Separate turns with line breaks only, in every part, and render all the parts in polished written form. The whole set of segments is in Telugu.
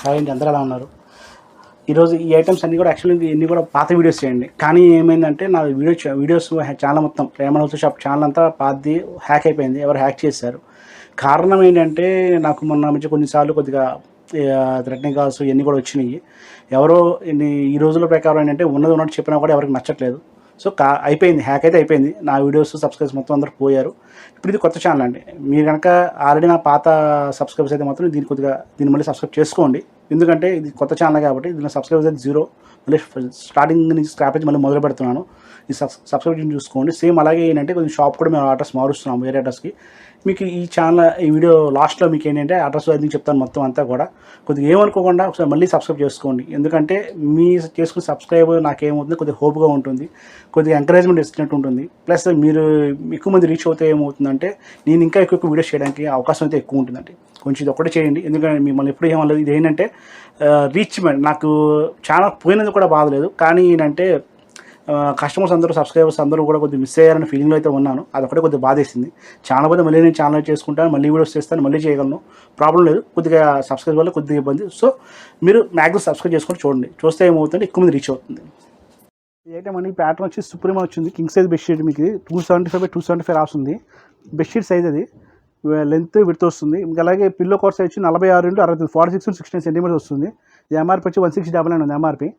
హాయ్ అండి, అందరూ ఎలా ఉన్నారు? ఈరోజు ఈ ఐటమ్స్ అన్నీ కూడా యాక్చువల్లీ ఇన్ని కూడా పాత వీడియోస్ చేయండి. కానీ ఏమైందంటే నా వీడియోస్ ఛానల్ మొత్తం ప్రేమ హౌస్ షాప్ ఛానల్ అంతా పాతది హ్యాక్ అయిపోయింది. ఎవరు హ్యాక్ చేశారు. కారణం ఏంటంటే నాకు మొన్న నుంచి కొన్నిసార్లు కొద్దిగా థ్రెటనింగ్ కాల్స్ ఇవన్నీ కూడా వచ్చినాయి. ఎవరో ఈ రోజుల ప్రకారం ఏంటంటే ఉన్నది ఉన్నట్టు చెప్పినా కూడా ఎవరికి నచ్చట్లేదు. సో అయిపోయింది, హ్యాక్ అయితే అయిపోయింది. నా వీడియోస్ సబ్స్క్రైబ్స్ మొత్తం అందరూ పోయారు. ఇప్పుడు ఇది కొత్త ఛానల్ అండి. మీరు కనుక ఆల్రెడీ నా పాత సబ్స్క్రైబర్స్ అయితే మాత్రం దీన్ని మళ్ళీ సబ్స్క్రైబ్ చేసుకోండి. ఎందుకంటే ఇది కొత్త ఛానల్ కాబట్టి దీనిలో సబ్స్క్రైబర్స్ అయితే 0. మళ్ళీ స్టార్టింగ్ నుంచి స్క్రాప్ నుంచి మళ్ళీ మొదలు పెడుతున్నాను. ఈ సబ్స్క్రిప్షన్ చూసుకోండి. సేమ్ అలాగే ఏంటంటే కొంచెం షాప్ కూడా మేము అడ్రస్ మారుస్తున్నాము, వేరే అడ్రస్కి. మీకు ఈ ఛానల్ ఈ వీడియో లాస్ట్లో మీకు ఏంటంటే అడ్రస్ అది చెప్తాను మొత్తం అంతా కూడా. కొద్దిగా ఏమనుకోకుండా ఒకసారి మళ్ళీ సబ్స్క్రైబ్ చేసుకోండి. ఎందుకంటే మీ చేసుకున్న సబ్స్క్రైబ్ నాకేమవుతుంది, కొద్దిగా హోప్గా ఉంటుంది, కొద్దిగా ఎంకరేజ్మెంట్ ఇచ్చినట్టు ఉంటుంది. ప్లస్ మీరు ఎక్కువ మంది రీచ్ అవుతే ఏమవుతుందంటే నేను ఇంకా ఎక్కువ వీడియోస్ చేయడానికి అవకాశం అయితే ఎక్కువ ఉంటుందండి. కొంచెం ఇది ఒక్కటే చేయండి. ఎందుకంటే మిమ్మల్ని ఎప్పుడు ఏమలేదు. ఇది ఏంటంటే రీచ్మెంట్. నాకు ఛానల్ పోయినది కూడా బాధలేదు, కానీ ఏంటంటే కస్టమర్స్ అందరూ సబ్స్క్రైబర్స్ అందరూ కూడా కొద్దిగా మిస్ అయ్యారని ఫీలింగ్లో అయితే ఉన్నాను. అదొకటే కొద్దిగా బాధేసింది. ఛానల్ పోతే మళ్ళీ నేను ఛానల్ చేసుకుంటాను, మళ్ళీ వీడియోస్ చేస్తాను, మళ్ళీ చేయగలను, ప్రాబ్లం లేదు. కొద్దిగా సబ్స్క్రైబ్ వల్ల కొద్దిగా ఇబ్బంది. సో మీరు మ్యాక్సిమం సబ్స్క్రైబ్ చేసుకొని చూడండి. చూస్తే ఏమవుతుందంటే ఎక్కువ మంది రీచ్ అవుతుంది. ఇదైతే మనకి ప్యాటర్న్ వచ్చి సుప్రీమో వచ్చింది. King size bedsheet. మీకు 275/275 రాస్తుంది. బెడ్షీట్ సైజ్ అది. లెంత్ విడ్త్ వస్తుంది. ఇంకా అలాగే పిల్లో కవర్ సైజ్ వచ్చి 46x60 46-16 సెంటీమీటర్స్ వస్తుంది. ఇది ఎంఆర్పి వచ్చి 1699 ఉంది ఎంఆర్పి.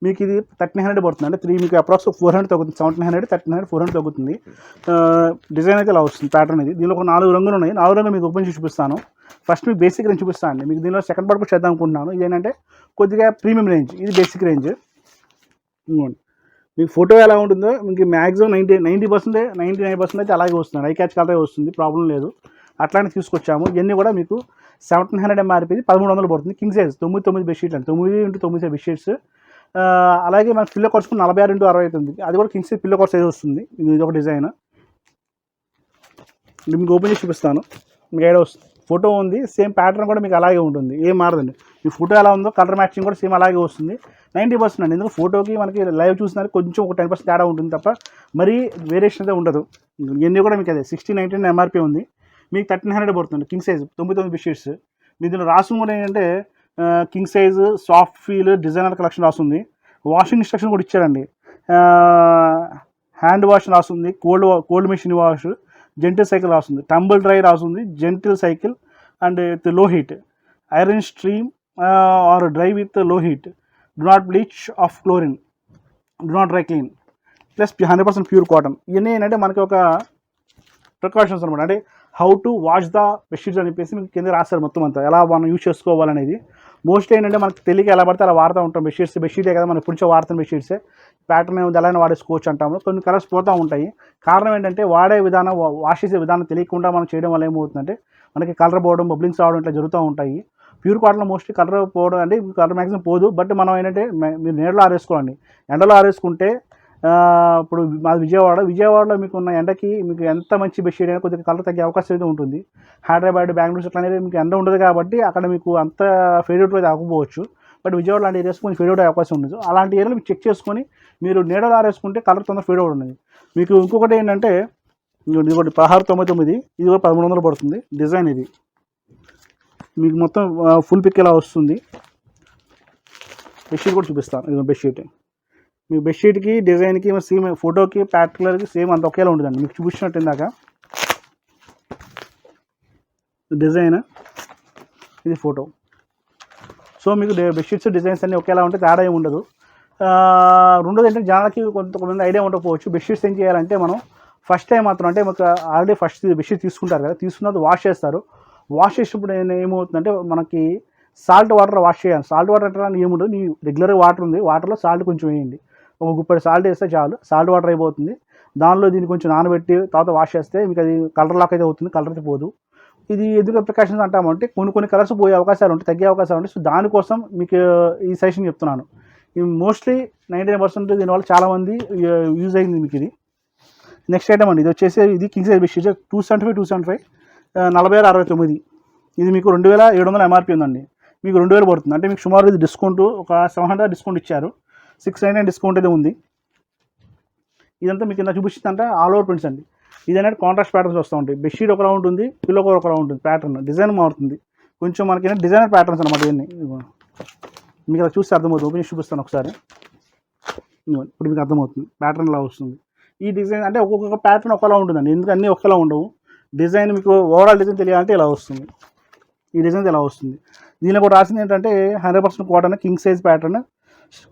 మీకు ఇది 1300 పడుతుంది. అంటే మీకు అప్రాక్స్ 400 తగ్గుతుంది. 1700, 1300, 400 తగ్గుతుంది. డిజైన్ అయితే ఇలా వస్తుంది ప్యాటర్న్ ఇది. దీనిలో ఒక 4 రంగులు ఉన్నాయి. 4 రంగులు మీకు ఓపెన్ చేసి చూపిస్తాను. ఫస్ట్ మీకు బేసిక్ రేంజ్ చూపిస్తాను అండి. మీకు దీనిలో సెకండ్ పార్ట్ కూడా చేద్దాం అనుకుంటున్నాను. ఇదేంటంటే కొద్దిగా ప్రీమియం రేంజ్. ఇది బేసిక్ రేంజ్. మీకు ఫోటో ఎలా ఉంటుందో మీకు మ్యాక్సిమం 99% అయితే అలాగే వస్తుంది. ఐ క్యాచ్ కలరే వస్తుంది, ప్రాబ్లం లేదు. అట్లానే తీసుకొచ్చాము. ఇవన్నీ కూడా మీకు 1700 ఎంఆర్పీ, 1300 పడుతుంది. కింగ్ సైజ్ 99 బెడ్షీట్లు అండి. 9x9 bedsheets. అలాగే మనకి పిల్లో కవర్స్ 46x60 అవుతుంది. అది కూడా king size pillow cover size వస్తుంది. ఇది ఒక డిజైన్. మీకు ఓపెన్ చేసి చూపిస్తాను. మీకు ఐడియా వస్తుంది. ఫోటో ఉంది, సేమ్ ప్యాటర్న్ కూడా మీకు అలాగే ఉంటుంది, ఏం మారదండి. మీ ఫోటో ఎలా ఉందో కలర్ మ్యాచింగ్ కూడా సేమ్ అలాగే వస్తుంది. 90% అండి. ఎందుకంటే ఫోటోకి మనకి లైవ్ చూసినారు కొంచెం ఒక 10% తేడా ఉంటుంది తప్ప మరీ వేరియేషన్ అయితే ఉండదు. ఇవన్నీ కూడా మీకు అదే 1699 ఎంఆర్పీ ఉంది. మీకు 1300 పడుతుంది. King size 99 bedsheets. మీ దీనిలో రాసులు కూడా ఏంటంటే king size, soft feel, designer collection రాస్తుంది. వాషింగ్ ఇన్స్ట్రక్షన్ కూడా ఇచ్చారండి. హ్యాండ్ వాష్ రాస్తుంది, cold machine wash, gentle cycle రాస్తుంది, టంబుల్ డ్రై రాస్తుంది, జెంటిల్ సైకిల్ అండ్ విత్ లో heat, iron stream are dry with లో heat, do not bleach of chlorine, do not dry clean, plus 100% pure cotton. ఇవన్నీ ఏంటంటే మనకి ఒక ప్రికాషన్స్ అనమాట. అంటే how to wash the bedsheets అని చెప్పేసి మీకు కింద రాస్తారు మొత్తం అంతా, ఎలా మనం యూజ్ చేసుకోవాలనేది. మోస్ట్లీ ఏంటంటే మనకు తెలియక ఎలా పడితే అలా వాడుతూ ఉంటాం. బెడ్షీటే కదా మనం ఇప్పుడు వాడుతున్న బెడ్షీట్సే. ప్యాటర్న్ ఏమి ఎలా వాడేసుకోవచ్చు అంటాము. కొన్ని కలర్స్ పోతూ ఉంటాయి. కారణం ఏంటంటే వాడే విధానం, వాష్ చేసే విధానం తెలియకుండా మనం చేయడం వల్ల ఏమవుతుందంటే మనకి కలర్ పోవడం, బబ్లింగ్స్ రావడం ఇట్లా జరుగుతూ ఉంటాయి. ప్యూర్ కాటన్లో మోస్ట్లీ కలర్ పోవడం అంటే కలర్ మ్యాక్సిమం పోదు. బట్ మనం ఏంటంటే మీరు నీడలో ఆరేసుకోండి. ఎండలో ఆరేసుకుంటే ఇప్పుడు మాది విజయవాడలో మీకు ఉన్న ఎండకి మీకు ఎంత మంచి బెడ్షీట్ అయినా కొద్దిగా కలర్ తగ్గే అవకాశం అయితే ఉంటుంది. హైదరాబాద్, బెంగళూరు అట్లా అనేది మీకు ఎండ ఉండదు కాబట్టి అక్కడ మీకు అంత ఫేడ్ అవుట్ అయితే అవ్వకపోవచ్చు. బట్ విజయవాడ లాంటి ఏరియాస్ కొంచెం ఫేడ్ అవుట్ అయ్యే అవకాశం ఉండదు. అలాంటి ఏరియాలో మీకు చెక్ చేసుకొని మీరు నీడలో ఆరేసుకుంటే కలర్ తొందర ఫేడ్ అవుట్ ఉన్నది. మీకు ఇంకొకటి ఏంటంటే ఇది ఒకటి 1699, ఇది కూడా 1300 పడుతుంది. డిజైన్ ఇది మీకు మొత్తం ఫుల్ పిక్ ఎలా వస్తుంది. బెడ్షీట్ కూడా చూపిస్తాను. ఇది బెడ్షీట్. మీ బెడ్షీట్కి, డిజైన్కి, సేమ్ ఫోటోకి, ప్యాటర్న్కి సేమ్ అంత ఒకేలా ఉంటుందండి. మీకు చూపించినట్టు ఇందాక డిజైన్, ఇది ఫోటో. సో మీకు బెడ్షీట్స్, డిజైన్స్ అన్నీ ఒకేలా ఉంటే తేడా ఏమి ఉండదు. రెండోది ఏంటంటే జనాలకి కొంతమంది ఐడియా ఉండకపోవచ్చు. బెడ్షీట్స్ ఏం చేయాలంటే మనం ఫస్ట్ టైం మాత్రం అంటే మాకు ఆల్రెడీ ఫస్ట్ బెడ్షీట్ తీసుకుంటారు కదా, తీసుకున్నది వాష్ చేస్తారు. వాష్ చేసినప్పుడు ఏమవుతుందంటే మనకి సాల్ట్ వాటర్ వాష్ చేయాలి. సాల్ట్ వాటర్ అంటే ఏముండదు, నీ రెగ్యులర్గా వాటర్ ఉంది, వాటర్లో సాల్ట్ కొంచెం వేయండి. ఒక గుప్పెడు సాల్ట్ వేస్తే చాలు, సాల్ట్ వాటర్ అయిపోతుంది. దానిలో దీన్ని కొంచెం నానబెట్టి తర్వాత వాష్ చేస్తే మీకు అది కలర్ లాక్ అయితే అవుతుంది, కలర్ అయితే పోదు. ఇది ఎందుకు ప్రికాషన్స్ అంటామంటే కొన్ని కలర్స్ పోయే అవకాశాలు ఉంటాయి, తగ్గే అవకాశాలు ఉంటాయి. సో దానికోసం మీకు ఈ సజెషన్ చెప్తున్నాను. ఇది మోస్ట్లీ 99% దీనివల్ల చాలామంది యూజ్ అయింది మీకు ఇది. నెక్స్ట్ ఐటమ్ అండి. ఇది వచ్చేసి ఇది కింగ్ సైజ్ బెడ్షీట్ 275 4669. ఇది మీకు 2700 ఎంఆర్పీ ఉందండి. మీకు 2000 పడుతుంది. అంటే మీకు సుమారు ఇది డిస్కౌంట్ ఒక 700 డిస్కౌంట్ ఇచ్చారు. 699 డిస్కౌంట్ అయితే ఉంది. ఇదంతా మీకు కింద చూపిస్తుందంటే ఆల్ ఓవర్ ప్రింట్స్ అండి. ఇది అనేది కాంట్రాస్ట్ ప్యాటర్న్స్ వస్తూ ఉంటాయి. బెడ్షీట్ ఒకలా ఉంటుంది, పిల్లో కవర్ ఒకలా ఉంటుంది, ప్యాటర్న్ డిజైన్ మారుతుంది కొంచెం. మనకి డిజైనర్ ప్యాటర్న్స్ అనమాట. ఇవన్నీ మీకు అలా చూస్తే అర్థమవుతుంది. ఓపెన్ చేసి చూపిస్తాను ఒకసారి. ఇప్పుడు మీకు అర్థమవుతుంది ప్యాటర్న్ ఇలా వస్తుంది. ఈ డిజైన్ అంటే ఒక్కొక్క ప్యాటర్న్ ఒకలా ఉంటుందండి, ఎందుకు అన్నీ ఒకలా ఉండవు. డిజైన్ మీకు ఓవరాల్ డిజైన్ తెలియాలంటే ఇలా వస్తుంది. ఈ డిజైన్ ఇలా వస్తుంది. దీనిలో కూడా రాసింది ఏంటంటే 100% cotton, king size pattern,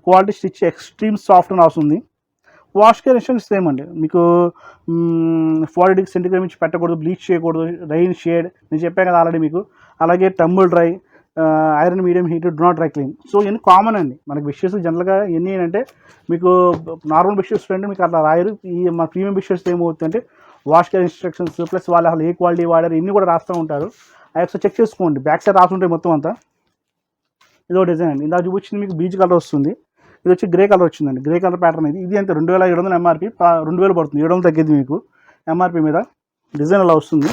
quality stitch extreme soft అని రాస్తుంది. వాష్ కేర్ ఇన్స్ట్రక్షన్స్ సేమ్ అండి. మీకు 40 డిగ్రీ సెంటిగ్రేడ్ నుంచి పెట్టకూడదు, బ్లీచ్ చేయకూడదు, రైన్ షేడ్ నేను చెప్పాను కదా ఆల్రెడీ మీకు. అలాగే tumble dry, iron medium heat, do not dry clean. So ఇవన్నీ కామన్ అండి మనకి. బెడ్షీట్స్ జనరల్గా ఎన్ని ఏంటంటే మీకు నార్మల్ బెడ్షీట్స్ అంటే మీకు అట్లా రాయరు. ఈ మన ప్రీమియం బెడ్షీట్స్ ఏమవుతుందంటే వాష్ కేర్ ఇన్స్ట్రక్షన్స్ ప్లస్ వాళ్ళు అసలు ఏ క్వాలిటీ వాడారు ఇన్ని కూడా రాస్తూ ఉంటారు. అవి ఒకసారి చెక్ చేసుకోండి. బ్యాక్ సైడ్ రాసుంటాయి మొత్తం అంతా. ఇదో డిజైన్ అండి. ఇందాక చూపించింది మీకు బీచ్ కలర్ వస్తుంది. ఇది వచ్చి గ్రే కలర్ వచ్చిందండి. గ్రే కలర్ ప్యాటర్న్ ఇది అంతే 2700 ఎంఆర్పి, 2000 పడుతుంది. 700 తగ్గింది మీకు ఎంఆర్పి మీద. డిజైన్ అలా వస్తుంది,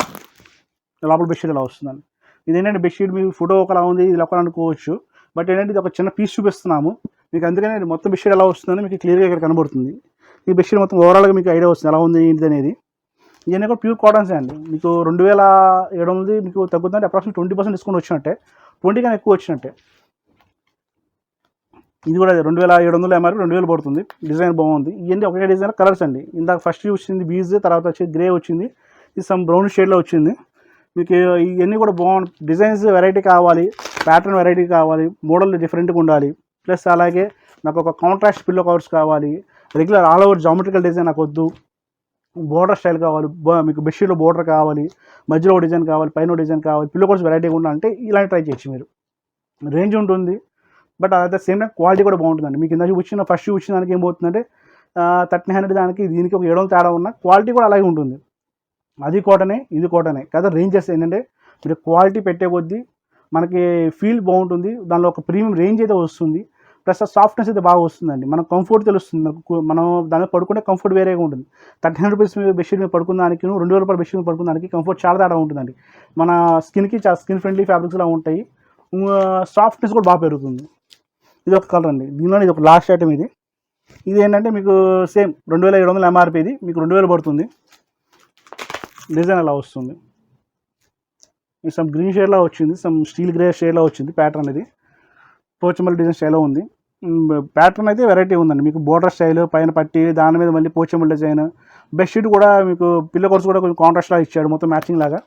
లోపల బెడ్షీట్ ఇలా వస్తుందండి. ఇది ఏంటంటే బెడ్షీట్ మీకు ఫోటో ఒకలా ఉంది, ఇది ఒకలా అనుకోవచ్చు. బట్ ఏంటంటే ఇది ఒక చిన్న పీస్ చూపిస్తున్నాము మీకు, అందుకనే మొత్తం బెడ్షీట్ ఎలా వస్తుందని మీకు క్లియర్గా ఇక్కడ కనబడుతుంది. ఈ బెడ్షీట్ మొత్తం ఓవరాల్గా మీకు ఐడియా వస్తుంది ఎలా ఉంది ఏంటిది అనేది. ఇవన్నీ కూడా ప్యూర్ కాటన్సే అండి. మీకు 2700 మీకు తగ్గుతుందంటే అప్రాక్సిమేట్ 20% డిస్కౌంట్ వచ్చినట్టే, 20 కన్నా ఎక్కువ వచ్చినట్టే. ఇది కూడా 2700 ఎంఆర్పి, 2000 పడుతుంది. డిజైన్ బాగుంది. ఇవన్నీ ఒకే డిజైన్ కలర్స్ అండి. ఇందాక ఫస్ట్ వచ్చింది బీజ్, తర్వాత వచ్చి గ్రే వచ్చింది, ఇది సమ్ బ్రౌన్ షేడ్లో వచ్చింది. మీకు ఇవన్నీ కూడా బాగుంది. డిజైన్స్ వెరైటీ కావాలి, ప్యాటర్న్ వెరైటీ కావాలి, మోడల్ డిఫరెంట్గా ఉండాలి. ప్లస్ అలాగే నాకు ఒక కాంట్రాస్ట్ పిల్లో కవర్స్ కావాలి, regular all over geometrical design నాకు వద్దు, బోర్డర్ స్టైల్ కావాలి, మీకు బెడ్షీట్లో బోర్డర్ కావాలి, మధ్యలో డిజైన్ కావాలి, పైన డిజైన్ కావాలి, పిల్లో కవర్స్ వెరైటీగా ఉండాలంటే ఇలాంటి ట్రై చేయొచ్చు మీరు. రేంజ్ ఉంటుంది, but at the same time quality కూడా బాగుంటుందండి. మీకు ఇందాక వచ్చిన ఫస్ట్ వచ్చిన దానికి ఏమవుతుందంటే 1300 దానికి దీనికి ఒక 700 తేడా ఉన్న క్వాలిటీ కూడా అలాగే ఉంటుంది. అది కాటనే, ఇది కాటనే కదా. రేంజెస్ ఏంటంటే మీరు క్వాలిటీ పెట్టే కొద్దీ మనకి ఫీల్ బాగుంటుంది, దానిలో ఒక ప్రీమియం రేంజ్ అయితే వస్తుంది. ప్లస్ ఆ సాఫ్ట్నెస్ అయితే బాగా వస్తుందండి. మనం కంఫర్ట్ తెలుస్తుంది, మనం దాని మీద పడుకుంటే కంఫర్ట్ వేరేగా ఉంటుంది. 1300 రూపీస్ బెడ్షీట్ మీద పడుకున్న దానికి 2000 రూపాయల బెడ్షీట్ మీద పడుకున్న దానికి కంఫర్ట్ చాలా తేడా ఉంటుందండి. మన స్కిన్కి చాలా స్కిన్ ఫ్రెండ్లీ ఫ్యాబ్రిక్స్లా ఉంటాయి, సాఫ్ట్నెస్ కూడా బాగా పెరుగుతుంది. ఇది ఒక కలర్ అండి. దీనిలో ఇది ఒక లాస్ట్ ఐటమ్. ఇది ఏంటంటే మీకు సేమ్ 2700 ఎంఆర్పి, ఇది మీకు 2000 పడుతుంది. డిజైన్ అలా వస్తుంది. సమ్ గ్రీన్ షేడ్లో వచ్చింది, సమ్ స్టీల్ గ్రే షేడ్లో వచ్చింది ప్యాటర్న్. ఇది పోచంపల్లి డిజైన్ స్టైల్లో ఉంది. ప్యాటర్న్ అయితే వెరైటీ ఉందండి. మీకు బోర్డర్ స్టైల్, పైన పట్టి, దాని మీద మళ్ళీ పోచంపల్లి డిజైన్. బెడ్షీట్ కూడా మీకు పిల్లో కవర్స్ కూడా కొంచెం కాంట్రాస్ట్లా ఇచ్చాడు, మొత్తం మ్యాచింగ్ లాగా.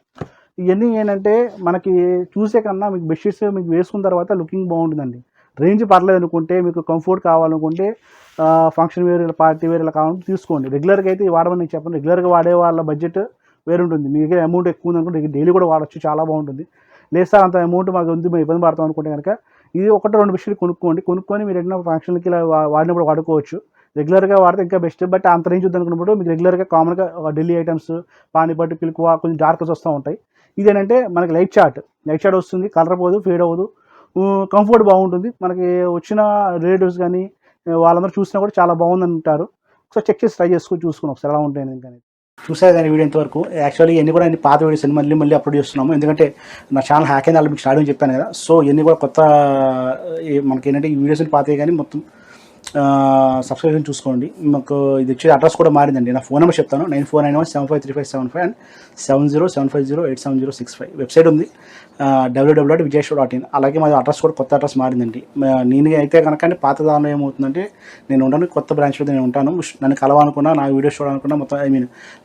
ఇవన్నీ ఏంటంటే మనకి చూసే కన్నా మీకు బెడ్షీట్స్ మీకు వేసుకున్న తర్వాత లుకింగ్ బాగుంటుందండి. రేంజ్ పర్లేదు అనుకుంటే, మీకు కంఫర్ట్ కావాలనుకుంటే, ఫంక్షన్ వేర్, పార్టీ వేర్ ఇలా కావాలంటే తీసుకోండి. రెగ్యులర్గా అయితే వాడమని నేను చెప్పండి. రెగ్యులర్గా వాడే వాళ్ళ బడ్జెట్ వేరు ఉంటుంది. మీకు అమౌంట్ ఎక్కువ ఉంది అనుకుంటే డైలీ కూడా వాడచ్చు, చాలా బాగుంటుంది. లేదు సార్ అంత అమౌంట్ మాకు ఉంది, మేము ఇబ్బంది పడతాం అనుకుంటే కనుక ఇది 1-2 బెడ్షీట్లు కొనుక్కొని మీరు ఎన్నో ఫంక్షన్కి ఇలా వాడినప్పుడు వాడుకోవచ్చు. రెగ్యులర్గా వాడితే ఇంకా బెస్ట్. బట్ అంత రేంజ్ ఉంది అనుకున్నప్పుడు మీకు రెగ్యులర్గా కామన్గా ఢిల్లీ ఐటమ్స్, పానీపట్టు, పిలుకువా కొంచెం డార్క్స్ వస్తూ ఉంటాయి. ఇదేంటంటే మనకి లైట్ షార్ట్ వస్తుంది, కలర్ పోదు, ఫేడ్ అవ్వదు, కంఫర్ట్ బాగుంటుంది. మనకి వచ్చిన రిలేటివ్స్ కానీ వాళ్ళందరూ చూసినా కూడా చాలా బాగుంది అంటారు. ఒకసారి చెక్ చేసి ట్రై చేసుకొని చూసుకుని ఒకసారి ఎలా ఉంటాయి ఇంకా. చూసారు కానీ వీడియో ఇంతవరకు. యాక్చువల్లీ ఇవన్నీ కూడా అన్ని పాత వీడియోస్ అన్ని మళ్ళీ అప్లోడ్ చేస్తున్నాము, ఎందుకంటే నా ఛానల్ హ్యాక్ అయింది, మీకు స్టార్టింగ్ చెప్పాను కదా. సో ఇవన్నీ కూడా కొత్త మనకి ఏంటంటే ఈ వీడియోస్ పాతవి కానీ మొత్తం సబ్స్క్రిప్షన్ చూసుకోండి. మాకు ఇది వచ్చే అడ్రస్ కూడా మారిందండి. నా ఫోన్ నెంబర్ చెప్తాను, 9491753575 అండ్ 7075087065. వెబ్సైట్ ఉంది www.vijayshw.in. అలాగే మాది అడ్రస్ కూడా కొత్త అడ్రస్ మారిందండి. నేను అయితే కనుక పాత దానిలో ఏమవుతుందంటే నేను ఉండను, కొత్త బ్రాంచ్లో నేను ఉంటాను. నన్ను కలవాలనుకున్నా, నా వీడియోస్ చూడాలనుకున్నా, మొత్తం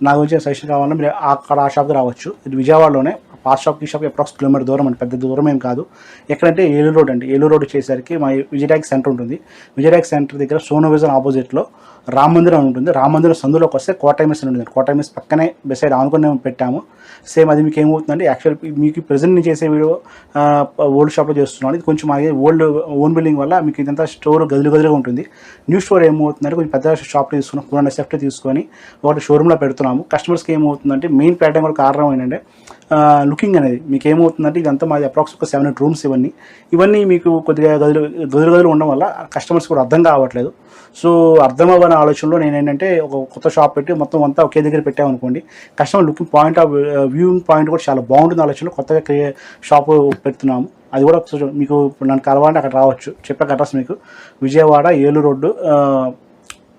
నా గురించి సజెషన్ కావాలన్నా మీరు అక్కడ ఆ షాప్కి రావచ్చు. ఇది విజయవాడలోనే. పాస్ షాప్కి ఈ షాప్కి అప్రాక్స్ కిలోమీటర్ దూరం అండి, పెద్ద దూరం ఏం కాదు. ఎక్కడంటే ఏలూరు రోడ్ అండి. ఏలూరు రోడ్ వచ్చేసరికి మా విజయటాక్ సెంటర్ ఉంటుంది. విజయటాక్ సెంటర్ దగ్గర సోనో విజన్ ఆపోజిట్లో రామ మందిరం ఉంటుంది. రామ మందిరం సందులోకి వస్తే కోటైమిస్ అని ఉంటుంది. కోటైమిస్ పక్కనే బెసైడ్ ఆనుకుని పెట్టాము. సేమ్ అది మీకు ఏమవుతుందండి, యాక్చువల్ మీకు ప్రెజెంట్ నేను చేసే వీడియో ఓల్డ్ షాప్లో చేస్తున్నాను. ఇది కొంచెం మాది ఓన్ బిల్డింగ్ వల్ల మీకు ఇదంతా స్టోర్ గదులుగా ఉంటుంది. న్యూ స్టోర్ ఏమవుతుందంటే కొంచెం పెద్ద షాప్లో తీసుకున్నాం, 200 సెఫ్ట్ తీసుకొని ఒకటి షోరూమ్లో పెడుతున్నాము. కస్టమర్స్కి ఏమవుతుందంటే మెయిన్ ప్యాటర్న్ కూడా కారణం ఏంటంటే లుకింగ్ అనేది. మీకు ఏమవుతుందంటే ఇదంతా మాది అప్రాక్స్ ఒక 7 రూమ్స్. ఇవన్నీ మీకు కొద్దిగా గదులు ఉండడం వల్ల కస్టమర్స్ కూడా అర్థం కావట్లేదు. సో అర్థం అవ్వని ఆలోచనలో నేను ఏంటంటే ఒక కొత్త షాప్ పెట్టి మొత్తం అంతా ఒకే దగ్గర పెట్టామనుకోండి, customer looking point of viewing point కూడా చాలా బాగుంటుంది ఆలోచనలో కొత్తగా షాపు పెడుతున్నాము. అది కూడా మీకు నన్ను కలవాలంటే అక్కడ రావచ్చు. చెప్పాక అడ్రస్ మీకు విజయవాడ ఏలూరు రోడ్డు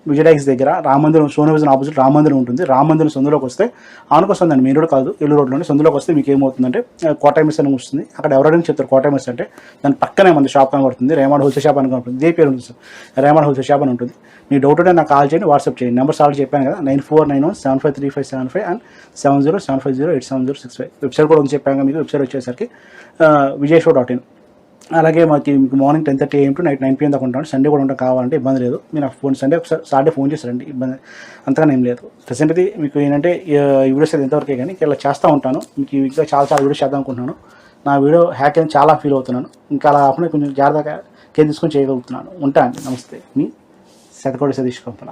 విజయడాక్స్ దగ్గర రామ మందిరం, సోను విజన్ ఆపోజిట్ రామ మందిరం ఉంటుంది. రామ మందిరం సందులోకి వస్తే ఆనుకొస్తుందండి, మెయిన్ రోడ్ కాదు, ఏలూరు రోడ్లోనే సందులోకి వస్తే మీకు ఏమవుతుందంటే కోటా మెస్ అని వస్తుంది. అక్కడ ఎవరైనా చెప్తారు కోటా మెస్ అంటే, దాని పక్కనే మన షాప్ కనబడుతుంది, రేమాడ్ హోల్సేల్ షాప్ అని కనబడుతుంది. ఇదే పేరు ఉంటుంది సార్, రేమాడ్ హోల్సేల్ షాప్ అని ఉంటుంది. మీ డౌట్ ఉంటే నాకు కాల్ చేయండి, వాట్సాప్ చేయండి. నెంబర్స్ ఆల్రెడీ చెప్పాను కదా, 9491753575 అండ్ 7075087065. వెబ్సైట్ కూడా ఉంది చెప్పాను మీకు. వెబ్సైట్ వచ్చేసరికి vijayshowin. అలాగే మాకు morning 10:30 AM to night 9 PM దాకా ఉంటాను. సండే కూడా ఉంటాం, కావాలంటే ఇబ్బంది లేదు. మీరు నాకు ఫోన్ సండే ఒకసారి సాటర్డే ఫోన్ చేస్తారండి, ఇబ్బంది అంతగానే ఏం లేదు. ప్రెసెంట్ అయితే మీకు ఏంటంటే ఈ వీడియోస్ అయితే ఎంతవరకే కానీ ఇలా చేస్తూ ఉంటాను. మీకు ఇంకా చాలా వీడియోస్ చేద్దాం అనుకుంటున్నాను. నా వీడియో హ్యాక్ అని చాలా ఫీల్ అవుతున్నాను. ఇంకా అలా అప్పుడు కొంచెం జాగ్రత్తగా కేర్ తీసుకొని చేయగలుగుతున్నాను. ఉంటా అండి, నమస్తే. మీ శతకోటి సతీష్ కంపన.